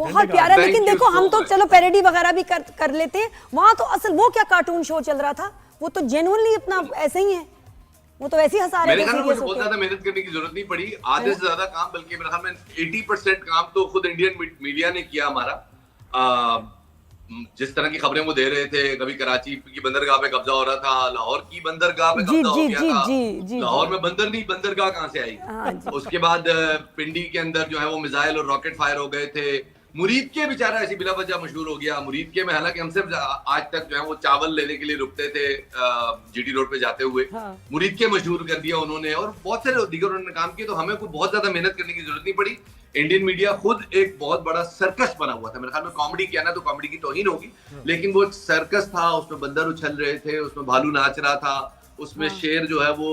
बहुत प्यारा। लेकिन देखो हम तो चलो पैरोडी वगैरह भी कर लेते हैं, वहां तो असल वो क्या कार्टून शो चल रहा था, वो तो जेन्युइनली अपना ऐसे ही है, वो तो ऐसे ही हंसा रहे थे। मेरे ख्याल में बहुत ज्यादा मेहनत करने की जरूरत नहीं पड़ी, आधे से ज्यादा काम, बल्कि मेरे ख्याल में 80% काम तो खुद इंडियन मीडिया ने किया हमारा। जिस तरह की खबरें वो दे रहे थे, कभी कराची की बंदरगाह पे कब्जा हो रहा था, लाहौर की बंदरगाह पे कब्जा हो गया था, लाहौर में बंदर नहीं बंदरगाह कहां से आई। उसके बाद पिंडी के अंदर जो है वो मिसाइल और रॉकेट फायर हो गए थे। मुरीद के बेचारा ऐसी बिला वजह मशहूर हो गया। मुरीद के में हालांकि हम सिर्फ आज तक जो है वो चावल लेने के लिए रुकते थे जीटी रोड पे जाते हुए, मुरीद के मशहूर कर दिया उन्होंने, और बहुत सारे दीगर उन्होंने काम किए। तो हमें कोई बहुत ज्यादा मेहनत करने की जरूरत नहीं पड़ी। इंडियन मीडिया खुद एक बहुत बड़ा सर्कस बना हुआ था। मेरे ख्याल में कॉमेडी किया ना तो कॉमेडी की तौहीन होगी, लेकिन वो एक सर्कस था, उसमें बंदर उछल रहे थे, उसमें भालू नाच रहा था, उसमें शेर जो है वो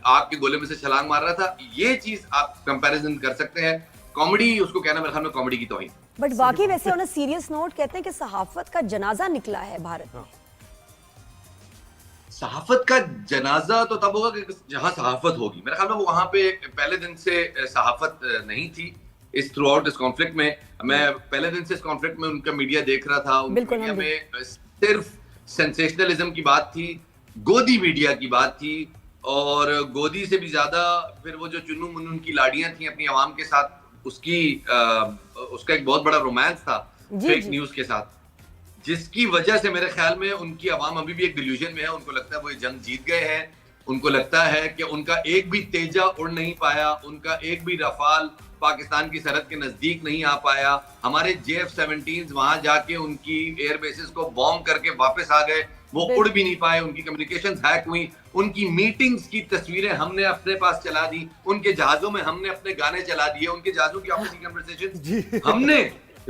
आग के गोले में से छलांग मार रहा था। ये चीज आप कंपैरिजन कर सकते हैं, कॉमेडी उसको कहना मेरे ख्याल में कॉमेडी की तौहीन। बट वाकई वैसे ऑन अ सीरियस नोट कहते हैं कि सहाफत का जनाजा निकला है भारत में। सहाफत का जनाजा तो तब होगा कि जहां सहाफत होगी। मेरे ख्याल में वो वहां पे पहले दिन से सहाफत नहीं थी। इस थ्रू आउट इस कॉन्फ्लिक्ट में, मैं पहले दिन से इस कॉन्फ्लिक्ट में उनका मीडिया देख रहा था। उनका मीडिया में सिर्फ सेंसेशनलिज्म की बात थी, गोदी मीडिया की बात थी, और गोदी से भी ज्यादा फिर वो जो चुन्नू मुन्नू की लाड़ियां थी अपनी आवाम के साथ, उसका एक बहुत बड़ा रोमांस था फेक न्यूज के साथ, जिसकी वजह से मेरे ख्याल में उनकी आवाम अभी भी एक डिल्यूजन में है। उनको लगता है वो ये जंग जीत गए हैं, उनको लगता है कि उनका एक भी तेजा उड़ नहीं पाया, उनका एक भी रफाल पाकिस्तान की सरहद के नजदीक नहीं आ पाया। हमारे JF-17 वहां जाके उनकी एयर बेसिस को बॉम्ब करके वापस आ गए, वो उड़ भी नहीं पाए, उनकी कम्युनिकेशंस हैक हुई, उनकी मीटिंग्स की तस्वीरें हमने अपने पास चला दी, उनके जहाजों में हमने अपने गाने चला दिए, उनके जहाजों की आपसी कन्वर्सेशन हमने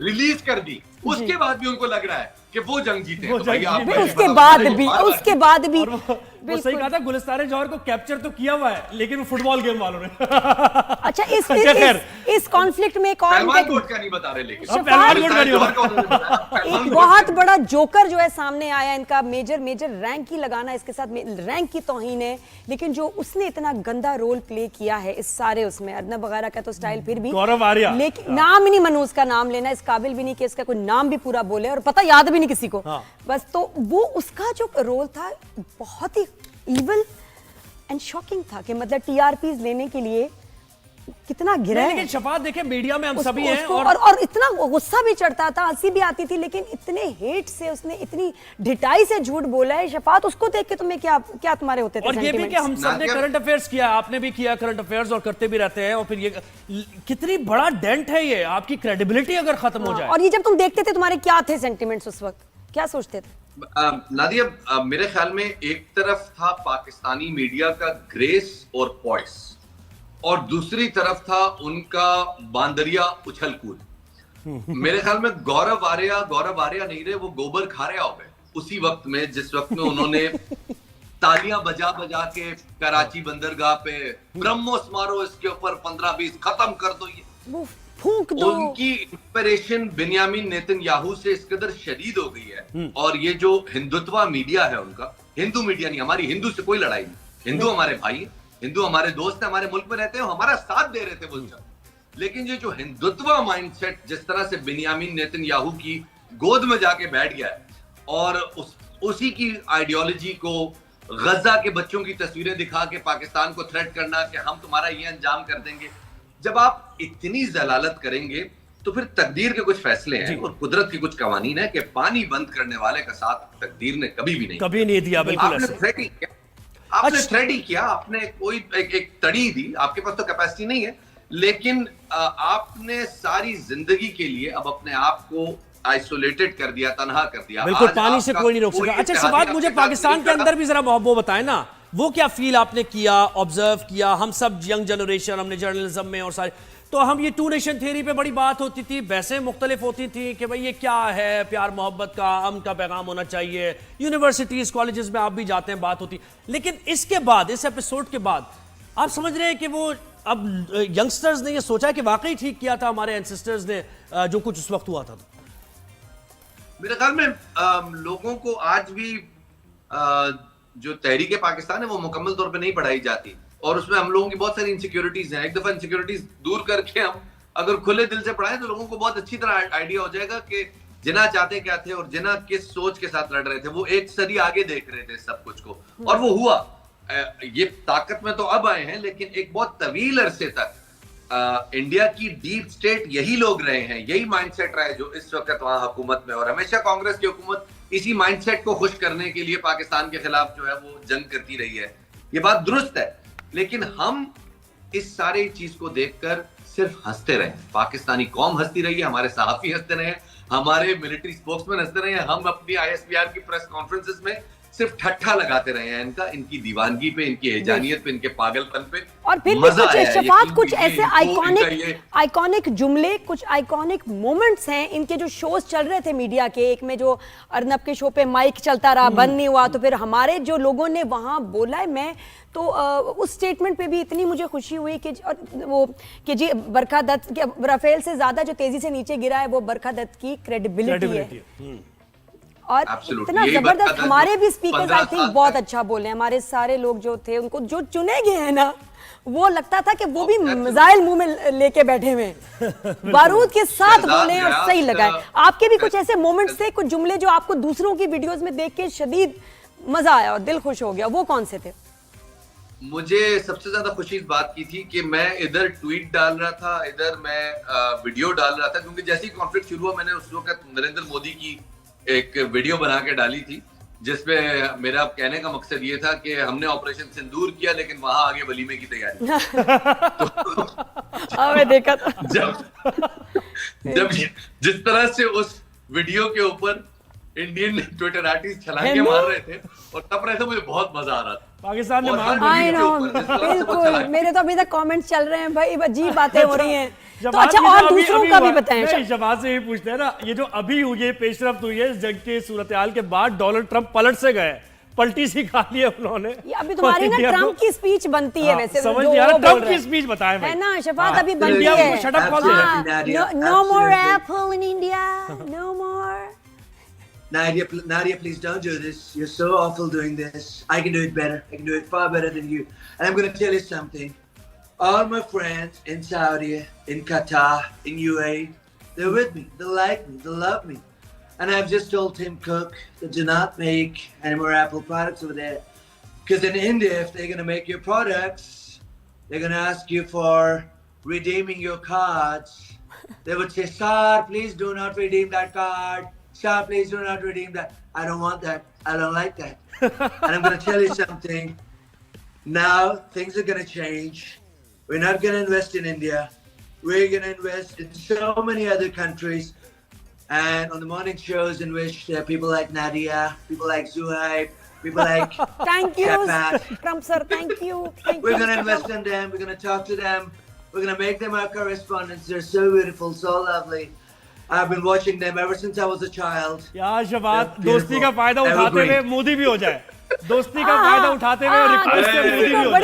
रिलीज कर दी। उसके बाद भी उनको लग रहा है कि वो जंग जीते हैं। तो उसके बाद भी वो सही कहा था, गुलिस्तान जौहर को कैप्चर तो किया हुआ है, लेकिन वो फुटबॉल गेम वालों ने। अच्छा, इस कॉन्फ्लिक्ट में एक और का नहीं बता रहे, लेकिन एक बहुत बड़ा जोकर जो है सामने आया, इनका मेजर रैंक ही लगाना इसके साथ रैंक की तौहीन है, लेकिन जो उसने इतना गंदा रोल प्ले किया है इस सारे उसमें, अर्नब वगैरह का तो स्टाइल फिर भी, गौरव आर्या, लेकिन नाम ही नहीं मनू उसका नाम लेना, इस काबिल भी नहीं कि इसका कोई नाम भी पूरा बोले, और पता याद भी नहीं किसी को। बस तो वो उसका जो रोल था बहुत ही इविल एंड शॉकिंग था कि मतलब टीआरपीज लेने के लिए कितना गिरा है। लेकिन शफात देखें, मीडिया में हम सभी हैं, और इतना गुस्सा भी चढ़ता था, हंसी भी आती थी, लेकिन इतने हेट से उसने इतनी ढिठाई से झूठ बोला है। शफात, उसको देख के तुम्हें क्या तुम्हारे होते थे? और ये भी कि हम सब ने करंट अफेयर्स किया, आपने भी किया करंट अफेयर्स और करते भी रहते हैं, और फिर ये कितनी बड़ा डेंट है ये आपकी क्रेडिबिलिटी अगर खत्म हो जाए। और ये जब तुम देखते थे, तुम्हारे क्या थे सेंटिमेंट्स उस वक्त, क्या सोचते थे? नादिया, मेरे ख्याल में एक तरफ था पाकिस्तानी मीडिया का ग्रेस और पॉइस, और दूसरी तरफ था उनका बांदरिया उछल कूद। मेरे ख्याल में गौरव आर्या नहीं रहे, वो गोबर खारिया हो गए उसी वक्त में, जिस वक्त में उन्होंने तालियां बजा बजा के कराची बंदरगाह पे ब्रह्मोस मारो, इसके ऊपर 15-20 खत्म कर दो, ये फूंक दो। उनकी इंस्पिरेशन बिन्यामिन नेतन्याहू से इस कदर शदीद हो गई है। और ये जो हिंदुत्व मीडिया है उनका, हिंदू मीडिया नहीं, हमारी हिंदू से कोई लड़ाई नहीं, हिंदू हमारे भाई, हिंदू हमारे दोस्त, हमारे मुल्क में रहते हैं, हमारा साथ दे रहे थे वो सब। लेकिन ये जो हिंदुत्व माइंडसेट जिस तरह से बिन्यामिन नेतन्याहू की गोद में जाके बैठ गया है, और उसी की आइडियोलॉजी को गजा के बच्चों की तस्वीरें दिखा के पाकिस्तान को थ्रेट करना कि हम तुम्हारा ये अंजाम कर देंगे। जब आप इतनी जलालत करेंगे तो फिर तकदीर के कुछ फैसले हैं और कुदरत की कुछ कवानीन है कि पानी बंद करने वाले का साथ तकदीर ने कभी नहीं दिया। बिल्कुल आपने थ्रेड ही किया, आपने कोई एक तड़ी दी, आपके पास तो कैपेसिटी नहीं है, लेकिन आपने सारी जिंदगी के लिए अब अपने आप को आइसोलेटेड कर दिया, तनहा कर दिया। बिल्कुल, पानी से कोई नहीं रोक सका। अच्छा, इस बात मुझे पाकिस्तान के अंदर भी जरा वो बताएं ना, वो क्या फील आपने किया, ऑब्जर्व किया? हम सब यंग जनरेशन, हमने जर्नलिज्म में और सारे, तो हम ये टू नेशन थियरी पे बड़ी बात होती थी, बहसें मुख्तलिफ होती थी कि भाई ये क्या है, प्यार मोहब्बत का अमन का पैगाम होना चाहिए, यूनिवर्सिटीज कॉलेजेस में आप भी जाते हैं, बात होती। लेकिन इसके बाद, इस एपिसोड के बाद आप समझ रहे हैं कि वो अब यंगस्टर्स ने ये सोचा है कि वाकई ठीक किया था हमारे एंसेस्टर्स ने जो कुछ उस वक्त हुआ था? मेरे ख्याल में लोगों को आज भी जो तहरीक पाकिस्तान है वो मुकम्मल तौर पे नहीं पढ़ाई जाती, और उसमें हम लोगों की बहुत सारी इनसिक्योरिटीज हैं। एक दफा इनसिक्योरिटीज दूर करके हम अगर खुले दिल से पढ़ाएं तो लोगों को बहुत अच्छी तरह आइडिया हो जाएगा कि जिन्ना चाहते क्या थे और जिन्ना किस सोच के साथ लड़ रहे थे। वो एक सदी आगे देख रहे थे सब कुछ को, और वो हुआ। ये ताकत में तो अब आए हैं, लेकिन एक बहुत तवील अरसे तक इंडिया की डीप स्टेट यही लोग रहे हैं, यही माइंडसेट रहा है जो इस वक्त वहां हुकूमत में। और हमेशा कांग्रेस की हुकूमत इसी माइंडसेट को खुश करने के लिए पाकिस्तान के खिलाफ जो है वो जंग करती रही है। ये बात दुरुस्त है, लेकिन हम इस सारी चीज को देखकर सिर्फ हंसते रहे। पाकिस्तानी कौम हंसती रही है, हमारे सहाफी हंसते रहे, हमारे मिलिट्री स्पोक्समैन हंसते रहे, हम अपनी ISPR की प्रेस कॉन्फ्रेंसेस में सिर्फ ठट्ठा लगाते रहे हैं इनकी दीवानगी पे, इनकी हैजानियत पे, इनके पागलपन पे। और फिर भी कुछ शफात, कुछ ऐसे आइकॉनिक जुमले, कुछ आइकॉनिक मोमेंट्स हैं इनके जो शोज चल रहे थे मीडिया के। एक में जो अर्नब के शो पे माइक चलता रहा, बंद नहीं हुआ, तो फिर हमारे जो लोगों ने वहां बोला है, मैं तो उस स्टेटमेंट पे भी इतनी मुझे खुशी हुई कि वो कि जी बरखा दत्त राफेल से ज्यादा जो तेजी से नीचे गिरा है वो बरखा दत्त की क्रेडिबिलिटी है। और इतना जबरदस्त, हमारे भी स्पीकर्स आई थिंक बहुत अच्छा बोले। हमारे सारे लोग जो थे, उनको जो चुने गए हैं ना, वो लगता था कि वो भी मिसाइल मुंह में लेके बैठे हुए बारूद के साथ बोले और सही लगाए। आपके भी कुछ ऐसे मोमेंट्स थे, कुछ जुमले जो आपको दूसरों की वीडियोस में देख के शदीद मजा आया और दिल खुश हो गया, वो कौन से थे? मुझे सबसे ज्यादा खुशी इस बात की थी कि मैं इधर ट्वीट डाल रहा था, इधर मैं वीडियो डाल रहा था, क्योंकि जैसे ही कॉन्फ्लिक्ट शुरू हुआ मैंने उस वक्त नरेंद्र मोदी की एक वीडियो बना के डाली थी, जिसमें मेरा कहने का मकसद ये था कि हमने ऑपरेशन सिंदूर किया, लेकिन वहां आगे वलीमे की तैयारी। मैं देखा था। जब जिस तरह से उस वीडियो के ऊपर इंडियन ट्विटर आर्टिस्ट छलांगे मार रहे थे और तब रहे थे, मुझे बहुत मजा आ रहा था। पाकिस्तान ने बिल्कुल, मेरे तो अभी तक कमेंट्स चल रहे हैं भाई, अजीब बातें हो रही हैं। तो अच्छा, और दूसरों का भी बताएं। शबाज से ये पूछते हैं ना, ये जो अभी हुई है पेशरफ्त हुई है इस जंग के सूरत-ए-हाल के बाद, डोनाल्ड ट्रंप पलट से गए, पलटी सी खा ली है उन्होंने। ये अभी तुम्हारी ना ट्रंप की स्पीच बनती है वैसे, समझ नहीं आ रहा, ट्रंप की स्पीच बताएं भाई, है ना शफात, अभी बनती है। शट अप कॉल दे, no more Apple in India, no more. Nadia, please don't do this. You're so awful doing this. I can do it better. I can do it far better than you. And I'm going to tell you something. All my friends in Saudi, in Qatar, in UAE, they're with me. They like me. They love me. And I've just told Tim Cook to do not make any more Apple products over there. Because in India, if they're going to make your products, they're going to ask you for redeeming your cards. They would say, "Sir, please do not redeem that card. Sir, please do not redeem that." I don't want that. I don't like that. And I'm going to tell you something. Now, things are going to change. We're not going to invest in India. We're going to invest in so many other countries. And on the morning shows in which there are people like Nadia, people like Zuhaib, people like Thank you, Shafat. Trump sir. Thank you. We're going to invest in them. We're going to talk to them. We're going to make them our correspondents. They're so beautiful, so lovely. I've been watching them ever since I was a child. यार शबात, दोस्ती का फायदा उठाते हुए मोदी भी हो जाए, दोस्ती का फायदा उठाते हुए रिक्वेस्ट मोदी भी हो जाए।